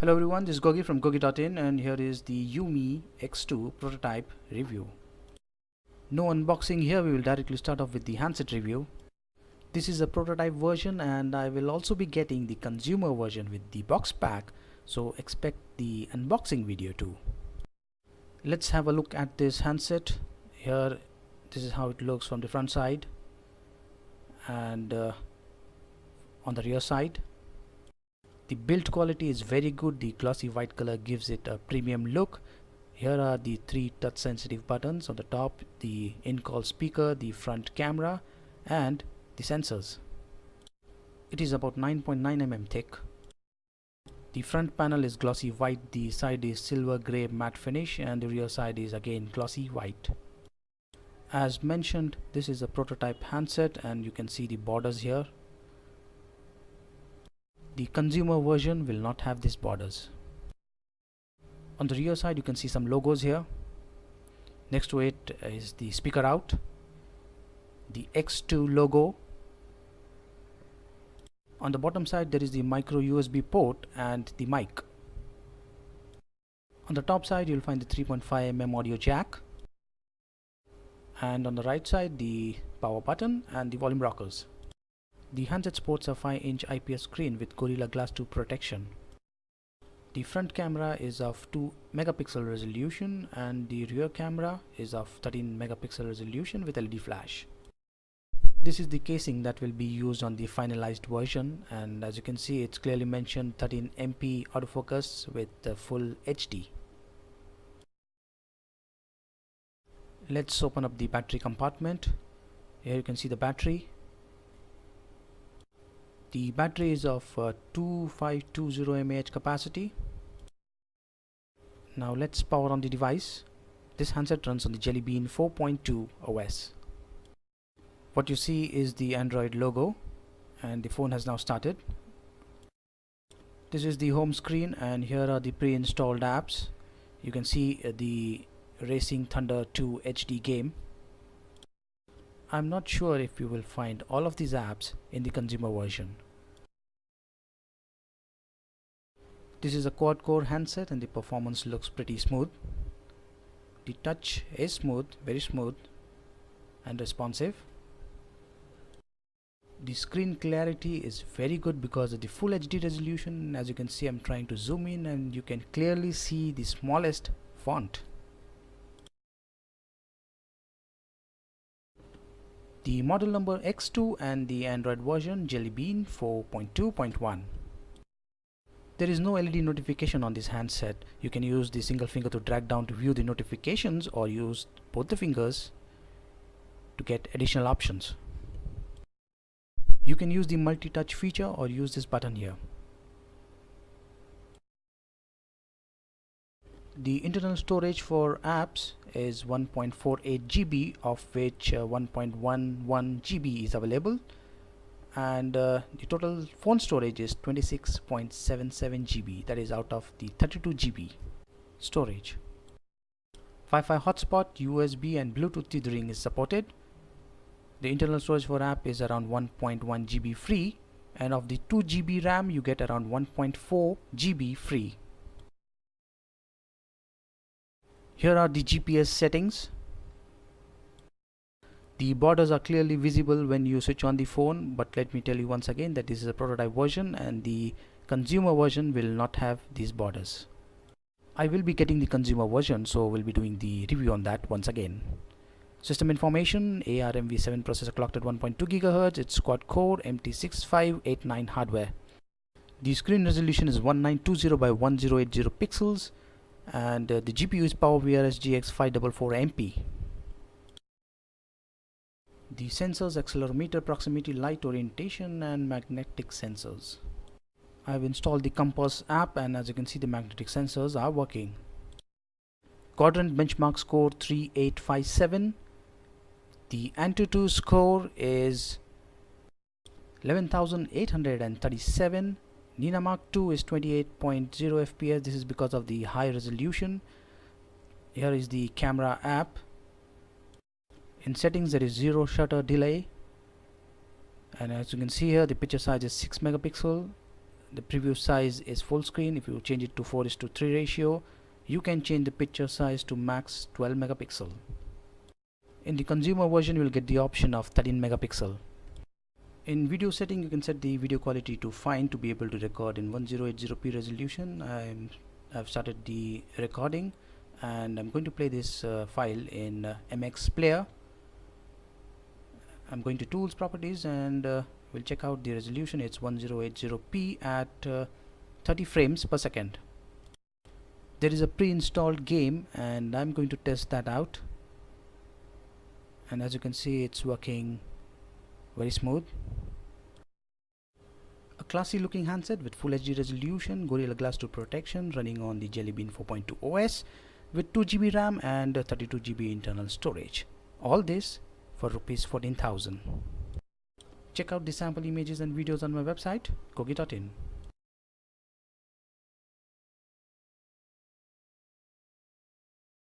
Hello everyone, this is Gogi from Gogi.in and here is the UMI X2 prototype review. No unboxing here, we will directly start off with the handset review. This is a prototype version and I will also be getting the consumer version with the box pack, so expect the unboxing video too. Let's have a look at this handset. Here, this is how it looks from the front side and on the rear side. The build quality is very good. The glossy white color gives it a premium look. Here are the 3 touch sensitive buttons on the top, the in-call speaker, the front camera and the sensors. It is about 9.9 mm thick. The front panel is glossy white, the side is silver grey matte finish and the rear side is again glossy white. As mentioned, this is a prototype handset and you can see the borders here. The consumer version will not have these borders. On the rear side you can see some logos here. Next to it is the speaker out, the X2 logo. On the bottom side there is the micro USB port and the mic. On the top side you'll find the 3.5 mm audio jack, and on the right side the power button and the volume rockers. The handset sports a 5-inch IPS screen with Gorilla Glass 2 protection. The front camera is of 2 megapixel resolution and the rear camera is of 13 megapixel resolution with LED flash. This is the casing that will be used on the finalized version, and as you can see it's clearly mentioned 13 MP autofocus with full HD. Let's open up the battery compartment. Here you can see the battery. The battery is of 2520 mAh capacity. Now let's power on the device. This handset runs on the Jelly Bean 4.2 OS. What you see is the Android logo and the phone has now started. This is the home screen and here are the pre-installed apps. You can see the Racing Thunder 2 HD game. I'm not sure if you will find all of these apps in the consumer version. This is a quad-core handset and the performance looks pretty smooth. The touch is smooth, very smooth and responsive. The screen clarity is very good because of the full HD resolution. As you can see, I'm trying to zoom in and you can clearly see the smallest font. The model number X2 and the Android version Jelly Bean 4.2.1. There is no LED notification on this handset. You can use the single finger to drag down to view the notifications or use both the fingers to get additional options. You can use the multi-touch feature or use this button here. The internal storage for apps is 1.48 GB, of which 1.11 GB is available, and the total phone storage is 26.77 GB, that is out of the 32 GB storage. Wi-Fi hotspot, USB and Bluetooth tethering is supported. The internal storage for app is around 1.1 GB free, and of the 2 GB RAM you get around 1.4 GB free. Here are the GPS settings. The borders are clearly visible when you switch on the phone, but let me tell you once again that this is a prototype version and the consumer version will not have these borders. I will be getting the consumer version, so we'll be doing the review on that once again. System information: ARMv7 processor clocked at 1.2 GHz, it's quad core, MT6589 hardware. The screen resolution is 1920 by 1080 pixels and the GPU is PowerVRS GX 544MP. The sensors: accelerometer, proximity, light orientation and magnetic sensors. I have installed the Compass app and as you can see the magnetic sensors are working. Quadrant benchmark score 3857. The Antutu score is 11,837. Nina Mark II is 28.0 FPS. This is because of the high resolution. Here is the camera app. In settings there is 0 shutter delay, and as you can see here the picture size is 6 megapixel. The preview size is full screen. If you change it to 4:3 ratio, you can change the picture size to max 12 megapixel. In the consumer version, you will get the option of 13 megapixel. In video setting, you can set the video quality to fine to be able to record in 1080p resolution. I've started the recording and I'm going to play this file in MX Player. I'm going to Tools, Properties, and we'll check out the resolution. It's 1080p at 30 frames per second. There is a pre-installed game and I'm going to test that out, and as you can see, it's working very smooth. A classy looking handset with Full HD resolution, Gorilla Glass 2 protection, running on the Jelly Bean 4.2 OS with 2GB RAM and 32GB internal storage. All this for Rs 14,000. Check out the sample images and videos on my website, kogi.in.